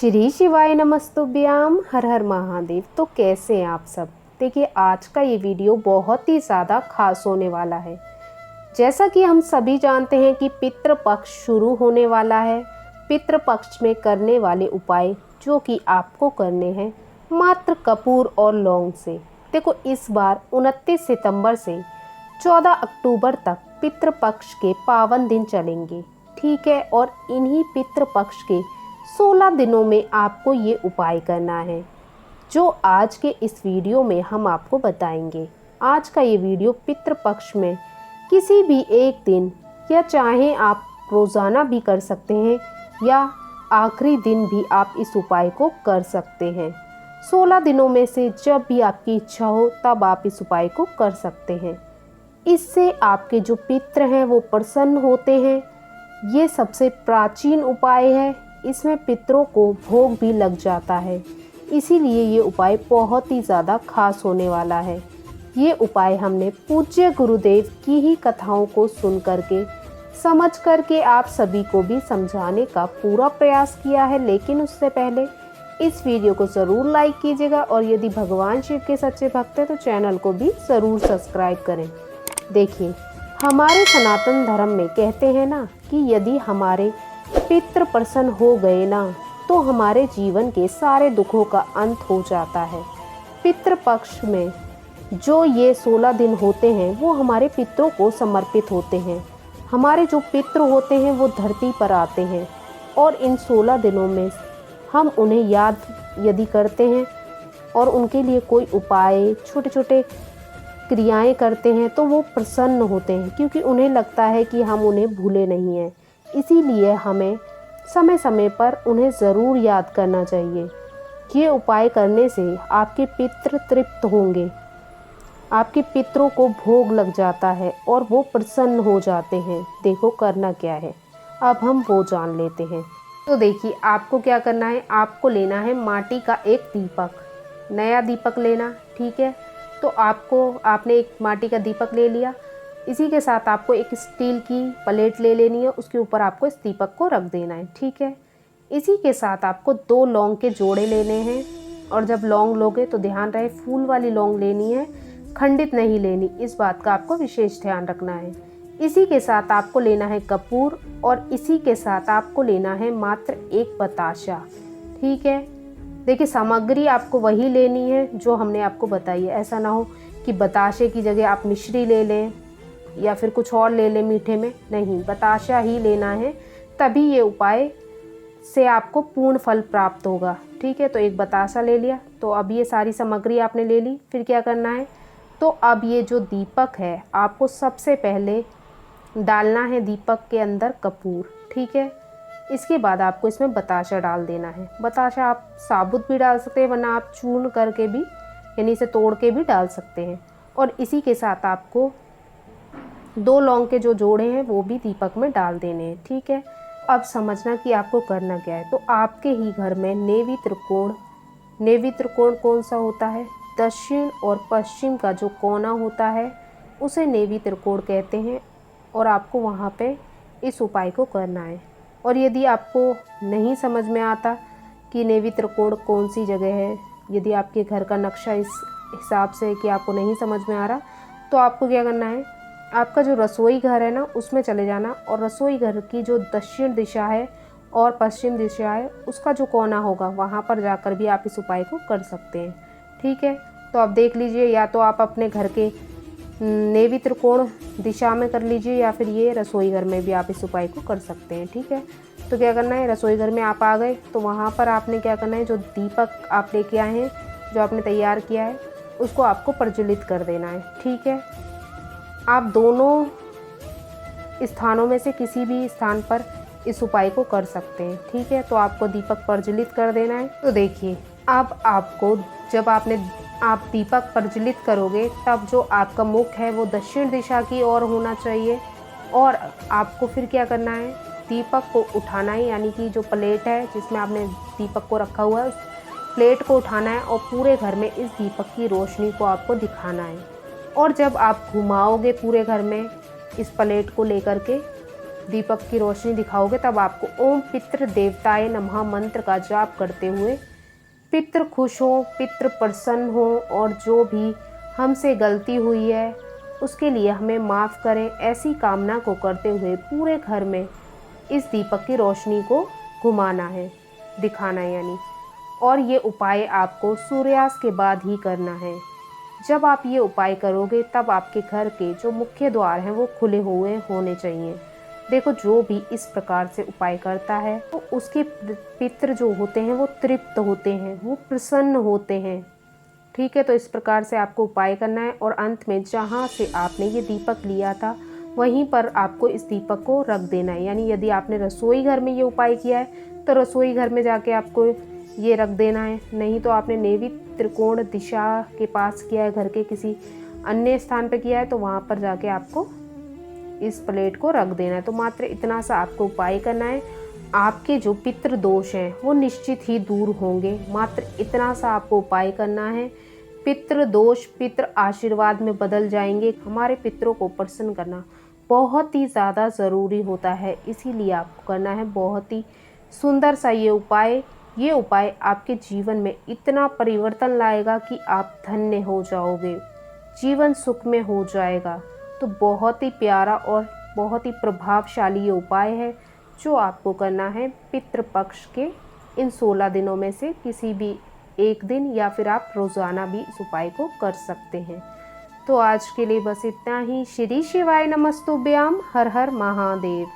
श्री शिवाय नमस्तुभ्याम, हर हर महादेव। तो कैसे हैं आप सब। देखिए, आज का ये वीडियो बहुत ही ज़्यादा खास होने वाला है। जैसा कि हम सभी जानते हैं कि पितृपक्ष शुरू होने वाला है। पितृपक्ष में करने वाले उपाय जो कि आपको करने हैं मात्र कपूर और लौंग से। देखो, इस बार 29 सितंबर से 14 अक्टूबर तक पितृपक्ष के पावन दिन चलेंगे, ठीक है। और इन्हीं पितृपक्ष के 16 दिनों में आपको ये उपाय करना है जो आज के इस वीडियो में हम आपको बताएंगे। आज का ये वीडियो पितृपक्ष में किसी भी एक दिन, या चाहे आप रोज़ाना भी कर सकते हैं या आखिरी दिन भी आप इस उपाय को कर सकते हैं। 16 दिनों में से जब भी आपकी इच्छा हो तब आप इस उपाय को कर सकते हैं। इससे आपके जो पितृ हैं वो प्रसन्न होते हैं। ये सबसे प्राचीन उपाय है। इसमें पितरों को भोग भी लग जाता है, इसीलिए ये उपाय बहुत ही ज़्यादा खास होने वाला है। ये उपाय हमने पूज्य गुरुदेव की ही कथाओं को सुन करके, समझ करके आप सभी को भी समझाने का पूरा प्रयास किया है। लेकिन उससे पहले इस वीडियो को ज़रूर लाइक कीजिएगा और यदि भगवान शिव के सच्चे भक्त हैं तो चैनल को भी ज़रूर सब्सक्राइब करें। देखिए, हमारे सनातन धर्म में कहते हैं ना कि यदि हमारे पितृ प्रसन्न हो गए ना तो हमारे जीवन के सारे दुखों का अंत हो जाता है। पितृपक्ष में जो ये 16 दिन होते हैं वो हमारे पितरों को समर्पित होते हैं। हमारे जो पितृ होते हैं वो धरती पर आते हैं और इन 16 दिनों में हम उन्हें याद यदि करते हैं और उनके लिए कोई उपाय, छोटे छोटे क्रियाएं करते हैं तो वो प्रसन्न होते हैं, क्योंकि उन्हें लगता है कि हम उन्हें भूले नहीं हैं। इसीलिए हमें समय समय पर उन्हें ज़रूर याद करना चाहिए। ये उपाय करने से आपके पितृ तृप्त होंगे, आपके पितरों को भोग लग जाता है और वो प्रसन्न हो जाते हैं। देखो करना क्या है, अब हम वो जान लेते हैं। तो देखिए, आपको क्या करना है, आपको लेना है माटी का एक दीपक, नया दीपक लेना, ठीक है। तो आपने एक माटी का दीपक ले लिया। इसी के साथ आपको एक स्टील की प्लेट ले लेनी है, उसके ऊपर आपको इस दीपक को रख देना है, ठीक है। इसी के साथ आपको 2 लौंग के जोड़े लेने हैं। और जब लौंग लोगे तो ध्यान रहे फूल वाली लौंग लेनी है, खंडित नहीं लेनी। इस बात का आपको विशेष ध्यान रखना है। इसी के साथ आपको लेना है कपूर और इसी के साथ आपको लेना है मात्र एक बताशा, ठीक है। देखिए, सामग्री आपको वही लेनी है जो हमने आपको बताई है। ऐसा ना हो कि बताशे की जगह आप मिश्री ले लें या फिर कुछ और ले लें मीठे में, नहीं, बताशा ही लेना है, तभी ये उपाय से आपको पूर्ण फल प्राप्त होगा, ठीक है। तो एक बताशा ले लिया। तो अब ये सारी सामग्री आपने ले ली, फिर क्या करना है, तो अब ये जो दीपक है आपको सबसे पहले डालना है दीपक के अंदर कपूर, ठीक है। इसके बाद आपको इसमें बताशा डाल देना है। बताशा आप साबुत भी डाल सकते हैं, वरना आप चूर्ण करके भी, यानी इसे तोड़ के भी डाल सकते हैं। और इसी के साथ आपको 2 लौंग के जो जोड़े हैं वो भी दीपक में डाल देने हैं, ठीक है। अब समझना कि आपको करना क्या है। तो आपके ही घर में नेवी त्रिकोण कौन सा होता है, दक्षिण और पश्चिम का जो कोना होता है उसे नेवी त्रिकोण कहते हैं। और आपको वहाँ पे इस उपाय को करना है। और यदि आपको नहीं समझ में आता कि नेवी त्रिकोण कौन सी जगह है, यदि आपके घर का नक्शा इस हिसाब से है कि आपको नहीं समझ में आ रहा, तो आपको क्या करना है, आपका जो रसोई घर है ना उसमें चले जाना और रसोई घर की जो दक्षिण दिशा है और पश्चिम दिशा है उसका जो कोना होगा वहाँ पर जाकर भी आप इस उपाय को कर सकते हैं, ठीक है। तो आप देख लीजिए, या तो आप अपने घर के नेवी त्रिकोण दिशा में कर लीजिए या फिर ये रसोई घर में भी आप इस उपाय को कर सकते हैं, ठीक है। तो क्या करना है, रसोई घर में आप आ गए तो वहाँ पर आपने क्या करना है, जो दीपक आप लेके आए हैं, जो आपने तैयार किया है, उसको आपको प्रज्वलित कर देना है, ठीक है। आप दोनों स्थानों में से किसी भी स्थान पर इस उपाय को कर सकते हैं, ठीक है। तो आपको दीपक प्रज्वलित कर देना है। तो देखिए, अब आपको जब आप दीपक प्रज्वलित करोगे तब जो आपका मुख है वो दक्षिण दिशा की ओर होना चाहिए। और आपको फिर क्या करना है, दीपक को उठाना है, यानी कि जो प्लेट है जिसमें आपने दीपक को रखा हुआ है उस प्लेट को उठाना है और पूरे घर में इस दीपक की रोशनी को आपको दिखाना है। और जब आप घुमाओगे पूरे घर में इस प्लेट को लेकर के, दीपक की रोशनी दिखाओगे तब आपको ओम पितृ देवताय नमः मंत्र का जाप करते हुए पितृ खुश हो, पितृ प्रसन्न हो और जो भी हमसे गलती हुई है उसके लिए हमें माफ़ करें, ऐसी कामना को करते हुए पूरे घर में इस दीपक की रोशनी को घुमाना है, दिखाना है यानी। और ये उपाय आपको सूर्यास्त के बाद ही करना है। जब आप ये उपाय करोगे तब आपके घर के जो मुख्य द्वार हैं वो खुले हुए होने चाहिए। देखो, जो भी इस प्रकार से उपाय करता है तो उसके पितृ जो होते हैं वो तृप्त होते हैं, वो प्रसन्न होते हैं। ठीक है, तो इस प्रकार से आपको उपाय करना है और अंत में जहाँ से आपने ये दीपक लिया था वहीं पर आपको इस दीपक को रख देना है। यानी यदि आपने रसोई घर में ये उपाय किया है तो रसोई घर में जाके आपको ये रख देना है, नहीं तो आपने नेवी त्रिकोण दिशा के पास किया है, घर के किसी अन्य स्थान पर किया है तो वहाँ पर जाके आपको इस प्लेट को रख देना है। तो मात्र इतना सा आपको उपाय करना है, आपके जो पितृ दोष हैं वो निश्चित ही दूर होंगे। मात्र इतना सा आपको उपाय करना है, पितृ दोष पितृ आशीर्वाद में बदल जाएंगे। हमारे पितरों को प्रसन्न करना बहुत ही ज़्यादा ज़रूरी होता है, इसीलिए आपको करना है बहुत ही सुंदर सा ये उपाय। ये उपाय आपके जीवन में इतना परिवर्तन लाएगा कि आप धन्य हो जाओगे, जीवन सुख में हो जाएगा। तो बहुत ही प्यारा और बहुत ही प्रभावशाली ये उपाय है जो आपको करना है पितृपक्ष के इन 16 दिनों में से किसी भी एक दिन, या फिर आप रोज़ाना भी इस उपाय को कर सकते हैं। तो आज के लिए बस इतना ही। श्री शिवाय नमस्तुभ्याम। हर हर महादेव।